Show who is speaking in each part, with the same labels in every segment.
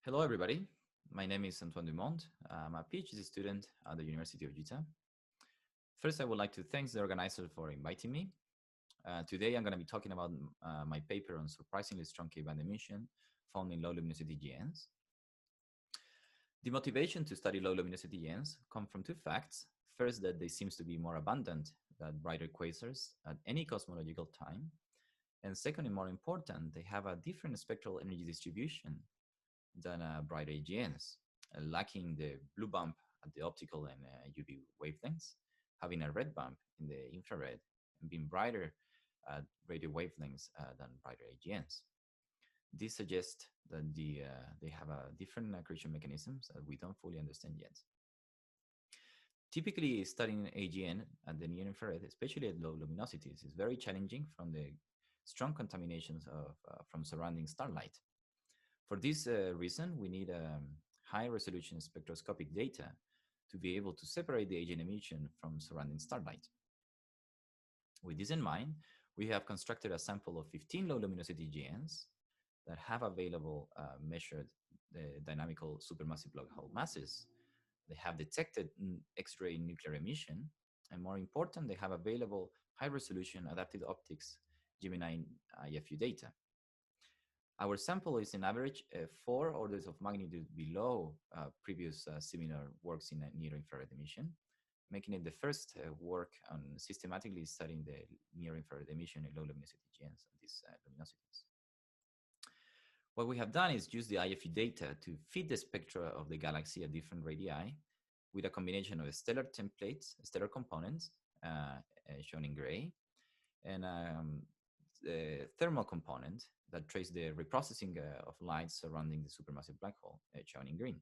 Speaker 1: Hello, everybody. My name is Antoine Dumont. I'm a PhD student at the University of Utah. First, I would like to thank the organizer for inviting me. Today, I'm going to be talking about my paper on surprisingly strong K-band emission found in low luminosity GNs. The motivation to study low luminosity GNs come from two facts. First, that they seem to be more abundant than brighter quasars at any cosmological time. And second, and more important, they have a different spectral energy distribution than brighter AGNs, lacking the blue bump at the optical and UV wavelengths, having a red bump in the infrared, and being brighter at radio wavelengths than brighter AGNs. This suggests that they have a different accretion mechanisms that we don't fully understand yet. Typically, studying AGN at the near infrared, especially at low luminosities, is very challenging from the strong contaminations from surrounding starlight. For this reason, we need high-resolution spectroscopic data to be able to separate the AGN emission from surrounding starlight. With this in mind, we have constructed a sample of 15 low-luminosity GNs that have available measured the dynamical supermassive black hole masses. They have detected X-ray nuclear emission, and more important, they have available high-resolution adaptive optics Gemini IFU data. Our sample is in average 4 orders of magnitude below previous similar works in near-infrared emission, making it the first work on systematically studying the near-infrared emission in low luminosity GNs at these luminosities. What we have done is use the IFU data to fit the spectra of the galaxy at different radii with a combination of stellar templates, stellar components, shown in gray, and the thermal component that trace the reprocessing of light surrounding the supermassive black hole, shown in green.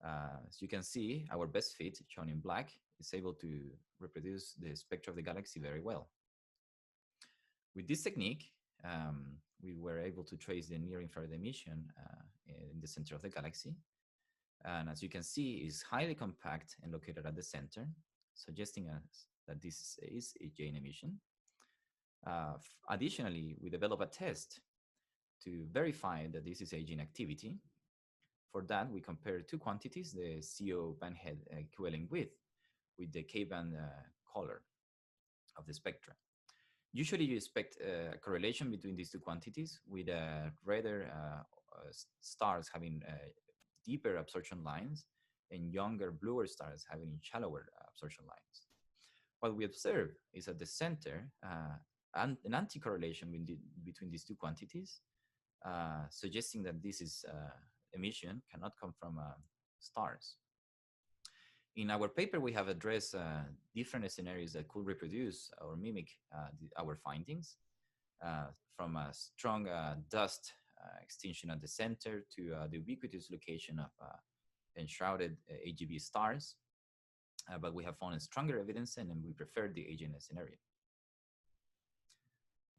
Speaker 1: As you can see, our best fit, shown in black, is able to reproduce the spectra of the galaxy very well. With this technique, we were able to trace the near-infrared emission in the center of the galaxy. And as you can see, it's highly compact and located at the center, suggesting us that this is a AGN emission. Additionally, we developed a test to verify that this is AGN activity. For that, we compared two quantities, the CO bandhead equivalent width with the K-band color of the spectra. Usually, you expect a correlation between these two quantities, with redder stars having deeper absorption lines and younger, bluer stars having shallower absorption lines. What we observe is at the center, an anti-correlation between these two quantities, suggesting that this is emission cannot come from stars. In our paper, we have addressed different scenarios that could reproduce or mimic our findings, from a strong dust extinction at the center to the ubiquitous location of enshrouded AGB stars. But we have found stronger evidence, and we prefer the AGN scenario.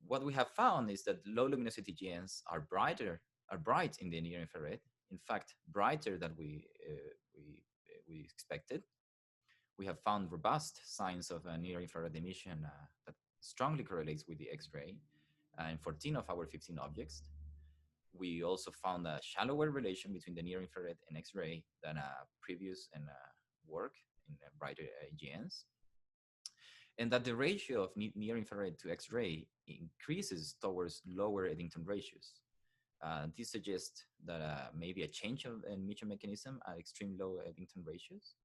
Speaker 1: What we have found is that low luminosity GNs are bright in the near infrared. In fact, brighter than we expected. We have found robust signs of near infrared emission that strongly correlates with the X-ray in 14 of our 15 objects. We also found a shallower relation between the near infrared and X-ray than previous work in brighter GNs. And that the ratio of near infrared to X-ray increases towards lower Eddington ratios. This suggests that maybe a change of emission mechanism at extreme low Eddington ratios.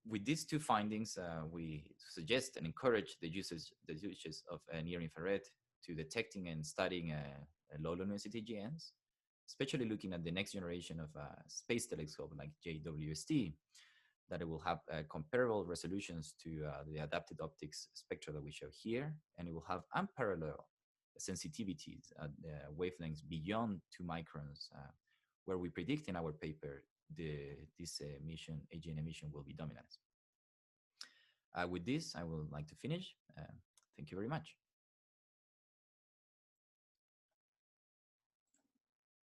Speaker 1: With these two findings, we suggest and encourage the uses of near infrared to detecting and studying low luminosity GNs, especially looking at the next generation of space telescope like JWST, that it will have comparable resolutions to the adapted optics spectra that we show here, and it will have unparalleled sensitivities at wavelengths beyond 2 microns, where we predict in our paper this emission, AGN emission, will be dominant. With this, I would like to finish. Thank you very much.